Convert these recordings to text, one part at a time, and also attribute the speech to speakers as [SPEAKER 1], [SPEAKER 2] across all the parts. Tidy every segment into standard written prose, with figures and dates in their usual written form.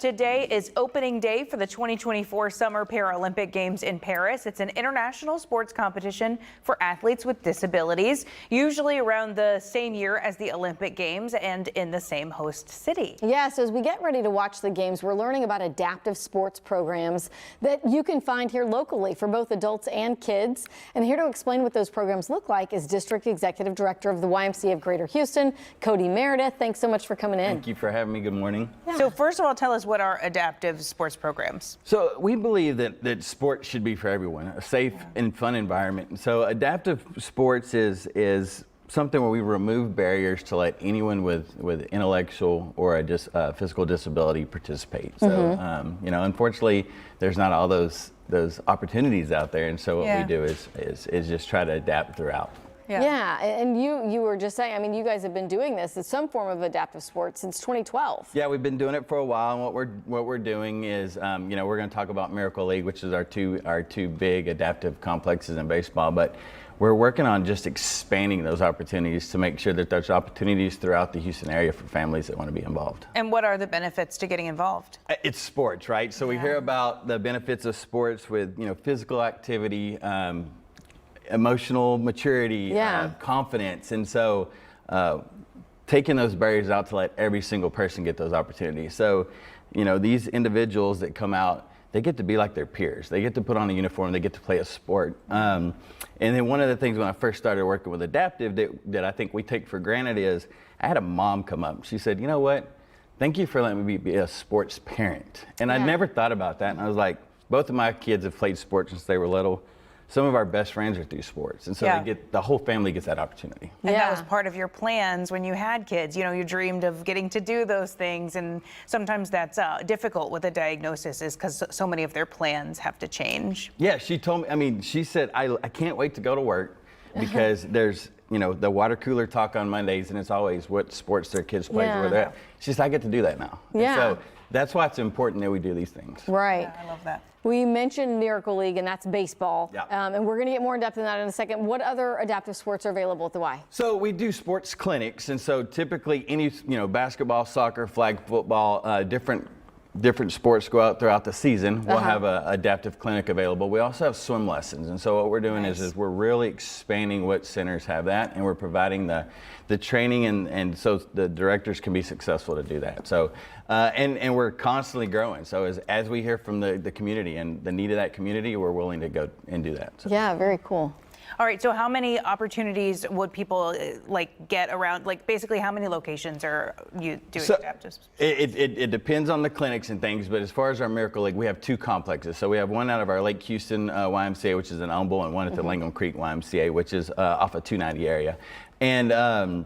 [SPEAKER 1] today is opening day for the 2024 Summer Paralympic Games in Paris. It's an international sports competition for athletes with disabilities, usually around the same year as the Olympic Games and in the same host city.
[SPEAKER 2] Yes, as we get ready to watch the games, we're learning about adaptive sports programs that you can find here locally for both adults and kids. And here to explain what those programs look like is District Executive Director of the YMCA of Greater Houston, Cody Meredith. Thanks so much for coming in.
[SPEAKER 3] Thank you for having me. Good morning.
[SPEAKER 1] Yeah. So first of all, tell us what are adaptive sports programs?
[SPEAKER 3] So we believe that sports should be for everyone, a safe and fun environment. And so adaptive sports is something where we remove barriers to let anyone with intellectual or a physical disability participate. So unfortunately, there's not all those opportunities out there, and so what we do is just try to adapt throughout.
[SPEAKER 2] Yeah, and you were just saying, I mean, you guys have been doing this as some form of adaptive sport since 2012.
[SPEAKER 3] Yeah, we've been doing it for a while, and what we're doing is, we're going to talk about Miracle League, which is our two big adaptive complexes in baseball, but we're working on just expanding those opportunities to make sure that there's opportunities throughout the Houston area for families that want to be involved.
[SPEAKER 1] And what are the benefits to getting involved?
[SPEAKER 3] It's sports, right? So we hear about the benefits of sports with, physical activity, emotional maturity, confidence. And so taking those barriers out to let every single person get those opportunities. So, these individuals that come out, they get to be like their peers. They get to put on a uniform, they get to play a sport. And then one of the things when I first started working with adaptive that I think we take for granted is, I had a mom come up. She said, you know what? Thank you for letting me be a sports parent. And I never thought about that. And I was like, both of my kids have played sports since they were little. Some of our best friends are through sports, and so the whole family gets that opportunity.
[SPEAKER 1] And that was part of your plans when you had kids. You dreamed of getting to do those things, and sometimes that's difficult with a diagnosis, is because so many of their plans have to change. Yeah,
[SPEAKER 3] she told me. She said, I can't wait to go to work because there's the water cooler talk on Mondays, and it's always what sports their kids play where they're at. She said, I get to do that now.
[SPEAKER 2] Yeah.
[SPEAKER 3] And so that's why it's important that we do these things.
[SPEAKER 2] Right.
[SPEAKER 1] Yeah, I love that.
[SPEAKER 2] We mentioned Miracle League, and that's baseball.
[SPEAKER 3] Yeah.
[SPEAKER 2] And we're going to get more in depth in that in a second. What other adaptive sports are available at the Y?
[SPEAKER 3] So we do sports clinics, and so typically any basketball, soccer, flag football, different sports go out throughout the season. We'll have an adaptive clinic available. We also have swim lessons, and so what we're doing is we're really expanding what centers have that, and we're providing the training and so the directors can be successful to do that. So and we're constantly growing. So as we hear from the community and the need of that community, we're willing to go and do that. So.
[SPEAKER 2] Yeah, very cool.
[SPEAKER 1] All right, so how many opportunities would people get around? Basically, how many locations are you doing adaptive?
[SPEAKER 3] It depends on the clinics and things, but as far as our Miracle League, we have two complexes. So we have one out of our Lake Houston YMCA, which is in Humble, and one at the Langham Creek YMCA, which is off of 290 area. And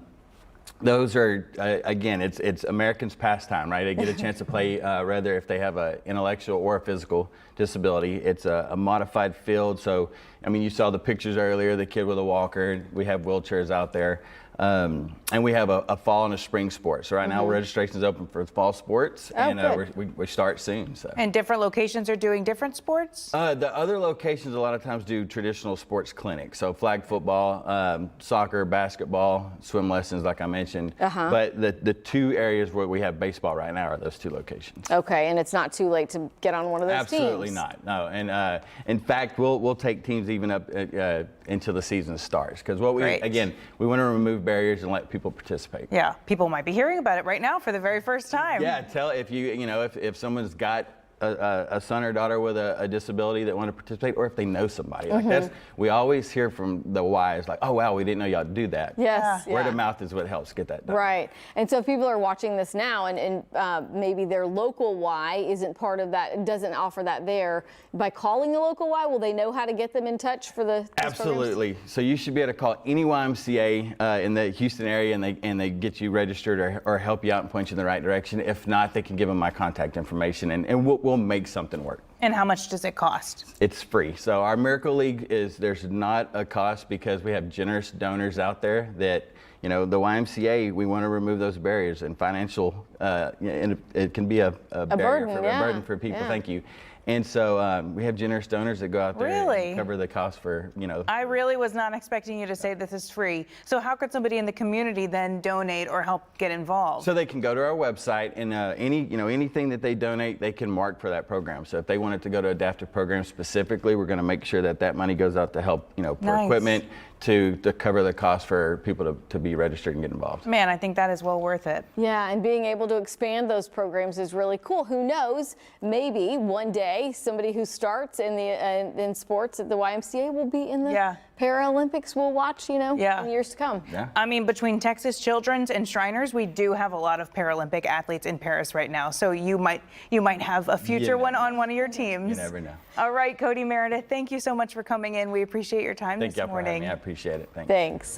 [SPEAKER 3] those are, again, it's Americans' pastime, right? They get a chance to play whether if they have an intellectual or a physical disability. It's a modified field. So, you saw the pictures earlier, the kid with a walker. We have wheelchairs out there. And we have a fall and a spring sport. So right now registration is open for fall sports, and we start soon. So.
[SPEAKER 1] And different locations are doing different sports?
[SPEAKER 3] The other locations a lot of times do traditional sports clinics. So flag football, soccer, basketball, swim lessons, like I mentioned. But the two areas where we have baseball right now are those two locations.
[SPEAKER 2] Okay, and it's not too late to get on one of those teams?
[SPEAKER 3] Absolutely not. No, and in fact, we'll take teams even up until the season starts, because what we want to remove barriers and let people participate.
[SPEAKER 1] Yeah, people might be hearing about it right now for the very first time.
[SPEAKER 3] Yeah, if someone's got a son or daughter with a disability that want to participate, or if they know somebody like that. We always hear from the Ys like, oh wow, we didn't know y'all do that.
[SPEAKER 2] Yes.
[SPEAKER 3] Word of mouth is what helps get that done.
[SPEAKER 2] Right. And so if people are watching this now and maybe their local Y isn't part of that, doesn't offer that there, by calling the local Y, will they know how to get them in touch for the
[SPEAKER 3] Absolutely. Programs? So you should be able to call any YMCA in the Houston area, and they get you registered or help you out and point you in the right direction. If not, they can give them my contact information, and we'll make something work.
[SPEAKER 1] And how much does it cost?
[SPEAKER 3] It's free. So our Miracle League there's not a cost because we have generous donors out there that, the YMCA, we want to remove those barriers and financial, and it can be a burden for people.
[SPEAKER 2] Yeah.
[SPEAKER 3] Thank you. And so we have generous donors that go out there
[SPEAKER 1] Really?
[SPEAKER 3] and cover the cost for,
[SPEAKER 1] I really was not expecting you to say this is free. So how could somebody in the community then donate or help get involved?
[SPEAKER 3] So they can go to our website and anything that they donate, they can mark for that program. So if they wanted to go to adaptive programs specifically, we're going to make sure that money goes out to help, for
[SPEAKER 1] Nice.
[SPEAKER 3] equipment to cover the cost for people to be registered and get involved.
[SPEAKER 1] Man, I think that is well worth it.
[SPEAKER 2] Yeah, and being able to expand those programs is really cool. Who knows? Maybe one day somebody who starts in sports at the YMCA will be in the Paralympics. We'll watch, in years to come.
[SPEAKER 3] Yeah.
[SPEAKER 1] I mean, between Texas Children's and Shriners, we do have a lot of Paralympic athletes in Paris right now. So you might have a future one on one of your teams.
[SPEAKER 3] You never know.
[SPEAKER 1] All right, Cody, Meredith, thank you so much for coming in. We appreciate your time this morning.
[SPEAKER 3] I appreciate it. Thanks.
[SPEAKER 2] Thanks.